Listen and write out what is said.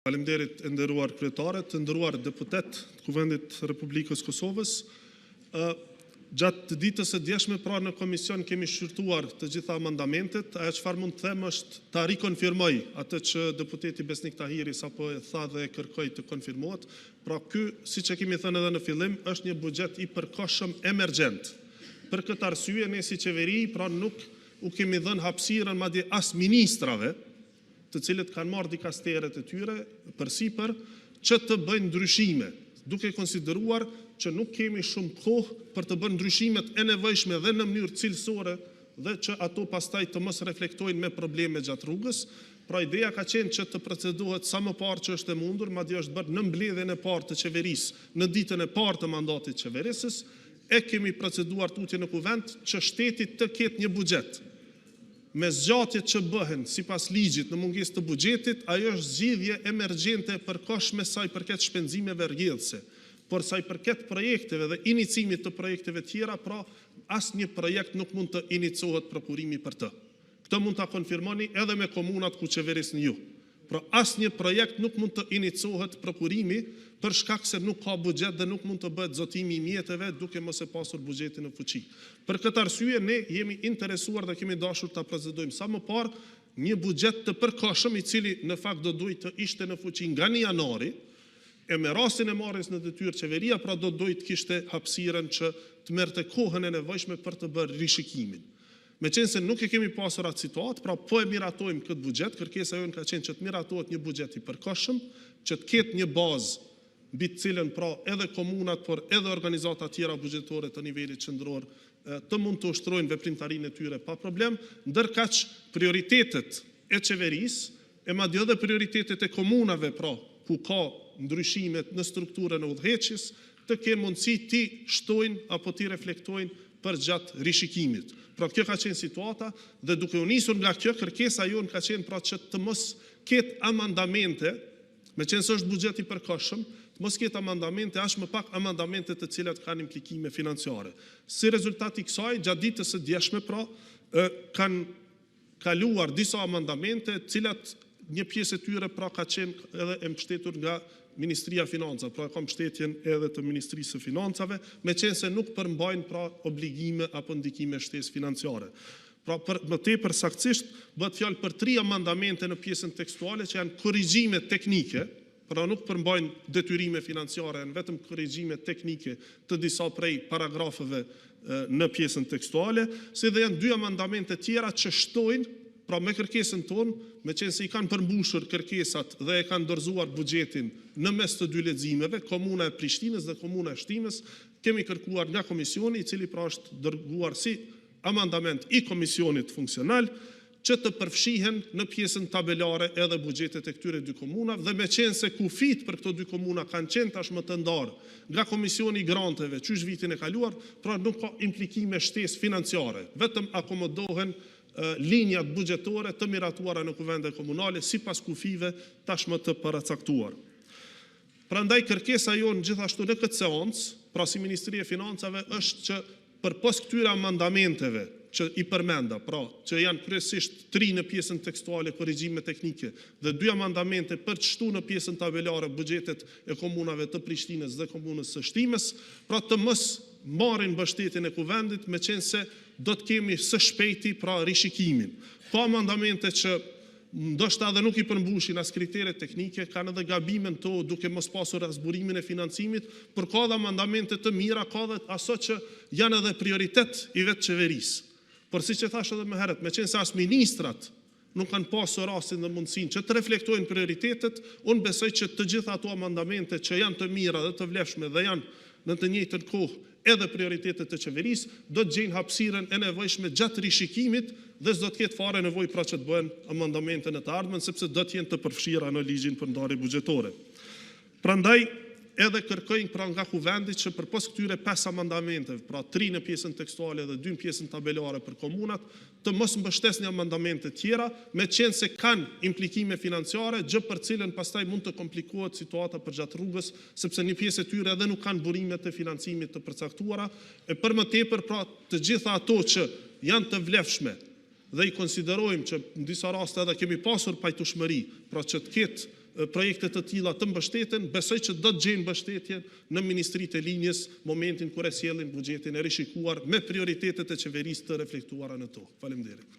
Faleminderit e nderuar kryetare, të nderuar deputet të Kuvendit Republikës Kosovës. Gjatë ditës së djeshme pra në komision kemi shqyrtuar të gjitha amandamentet. Ajo çfarë mund të them është ta rikonfirmoj atë që deputeti Besnik Tahiri sapo e tha dhe e kërkoi të konfirmohet. Pra ky, siç e kemi thënë edhe në fillim, është një buxhet i përkohshëm emergjent. Për këtë arsye ne si qeveri pra nuk u kemi dhënë hapësirën madje as ministrave, të cilët kanë marrë dikasteret e tyre përsipër që të bëjnë ndryshime, duke konsideruar që nuk kemi shumë kohë për të bërë ndryshimet e nevojshme dhe në mënyrë cilësore dhe që ato pastaj të mos reflektojnë me probleme gjatë rrugës. Pra ideja ka qenë që të procedohet sa më parë që është e mundur, madje është bërë në mbledhjen e parë të qeverisë, në ditën e parë të mandatit të qeverisës, e kemi proceduar tutje në kuvend që shteti të ketë një buxhet. Me zgjatjet që bëhen sipas ligjit në mungesë të buxhetit, ajo është zgjidhje emergjente e përkohshme sa i përket shpenzimeve rrjedhëse. Por sa i përket projekteve dhe iniciimit të projekteve tjera, pra asnjë projekt nuk mund të inicohet prokurimi për të. Këtë mund ta konfirmoni edhe me komunat ku qeverisni ju. Pra asnjë projekt nuk mund të inicohet prokurimi për shkak se nuk ka buxhet dhe nuk mund të bëhet zotimi i mjeteve duke mos e pasur buxhetin në fuqi. Për këtë arsye ne jemi interesuar dhe kemi dashur ta procedojmë sa më parë një buxhet të përkohshëm i cili në fakt do duhet të ishte në fuqi nga 1 janari, e me rastin e marrjes në detyrë qeveria pra do duhet kishte hapësirën që të merrte kohën e nevojshme për të bërë rishikimin. Meqense nuk e kemi pasur atë situatë, pra po e miratojmë këtë buxhet, kërkesa jonë ka qenë që të miratohet një buxhet i përkohshëm, që të ketë një bazë mbi të cilën pra edhe komunat, por edhe organizata tjera buxhetore të nivelit qendror të mund të ushtrojnë veprimtarinë e tyre pa problem, ndërkaq prioritetet e qeverisë e madje edhe prioritetet e komunave pra ku ka ndryshimet në strukturën e udhëheqjes të kenë mundësi ti shtojnë apo ti reflektojnë për gjatë rishikimit. Pra kjo ka qenë situata dhe duke u nisur nga kjo kërkesa jonë ka qenë pra që të mos ketë amandamente, me qenë se është buxhet i përkohshëm, të mos ketë amandamente, as më pak amandamente të cilat kanë implikime financiare. Si rezultat i kësaj, gjatë ditës së djeshme pra kanë kaluar disa amandamente, të cilat një pjesë e tyre pra ka qenë edhe e mbështetur nga Ministria Financave, pra ka mbështetjen edhe të Ministrisë së Financave, me qenë se nuk përmbajnë pra obligime apo ndikime shtesë financiare. Pra më tepër saktësisht bëhet fjalë për 3 amandamente në pjesën tekstuale që janë korrigjime teknike, pra nuk përmbajnë detyrime financiare, janë vetëm korrigjime teknike të disa prej paragrafeve në pjesën tekstuale, si dhe janë 2 amandamente tjera që shtojnë pra me kërkesën tonë, me qenë se i kanë përmbushur kërkesat dhe e kanë dorëzuar buxhetin në mes të 2 leximeve, Komuna e Prishtinës dhe Komuna e Shtimës, kemi kërkuar nga komisioni, i cili pra është dërguar si amandament i komisionit funksional, që të përfshihen në pjesën tabelare edhe buxhetet e këtyre 2 komunave, dhe me qenë se kufit për këto 2 komuna kanë qenë tashmë të ndarë nga komisioni i granteve qysh vitin e kaluar, pra nuk ka implikime shtesë financiare, vetëm akomodohen linjat buxhetore të miratuara në kuvende komunale sipas kufive tashmë të paracaktuar. Prandaj kërkesa jonë gjithashtu në këtë seancë, pra si Ministri e Financave, është që përpos këtyre amandamenteve që i përmenda, pra që janë kryesisht 3 në pjesën tekstuale korrigjime teknike dhe 2 amandamente për të shtuar në pjesën tabelare buxhetet e komunave të Prishtinës dhe komunës së Shtimës, pra të mos marrin mbështetjen e kuvendit, me qenë se do të kemi së shpejti pra rishikimin. Pa amandamente që ndoshta edhe nuk i përmbushin as kriteret teknike, kanë edhe gabimen to duke mos pasur as burimin e financimit, por ka edhe amandamente të mira, ka edhe aso që janë edhe prioritet i vetë qeverisë. Por siç e thash edhe më herët, me qenë se as ministrat nuk kanë pasur rastin dhe mundësinë që të reflektojnë prioritetet, unë besoj që të gjitha ato amandamente që janë të mira dhe të vlefshme dhe janë në të njëjtën kohë edhe prioritetet të qeverisë, do të gjejnë hapësirën e nevojshme gjatë rishikimit dhe s'do të ketë fare nevojë pra që të bëhen amandamente në të ardhmen, sepse do të jenë të përfshira në ligjin për ndarje buxhetore. Prandaj edhe kërkojnë pra nga kuvendi që përpos këtyre 5 amandamenteve, pra 3 në pjesën tekstuale dhe 2 në pjesën tabelare për komunat, të mos mbështesni amandamente tjera, me qenë se kanë implikime financiare, gjë për cilën pastaj mund të komplikohet situata për gjatë rrugës, sepse një pjesë e tyre edhe nuk kanë burimet e financimit të përcaktuara, e për më tepër pra të gjitha ato që janë të vlefshme dhe i konsiderojmë që në disa raste edhe kemi pasur pajtueshmëri, pra që të ketë projekte të tilla të mbështeten, besoj që do të gjejnë mbështetje në Ministritë e Linjës momentin kur e sjellin buxhetin e rishikuar me prioritetet e qeverisë të reflektuara në to. Faleminderit.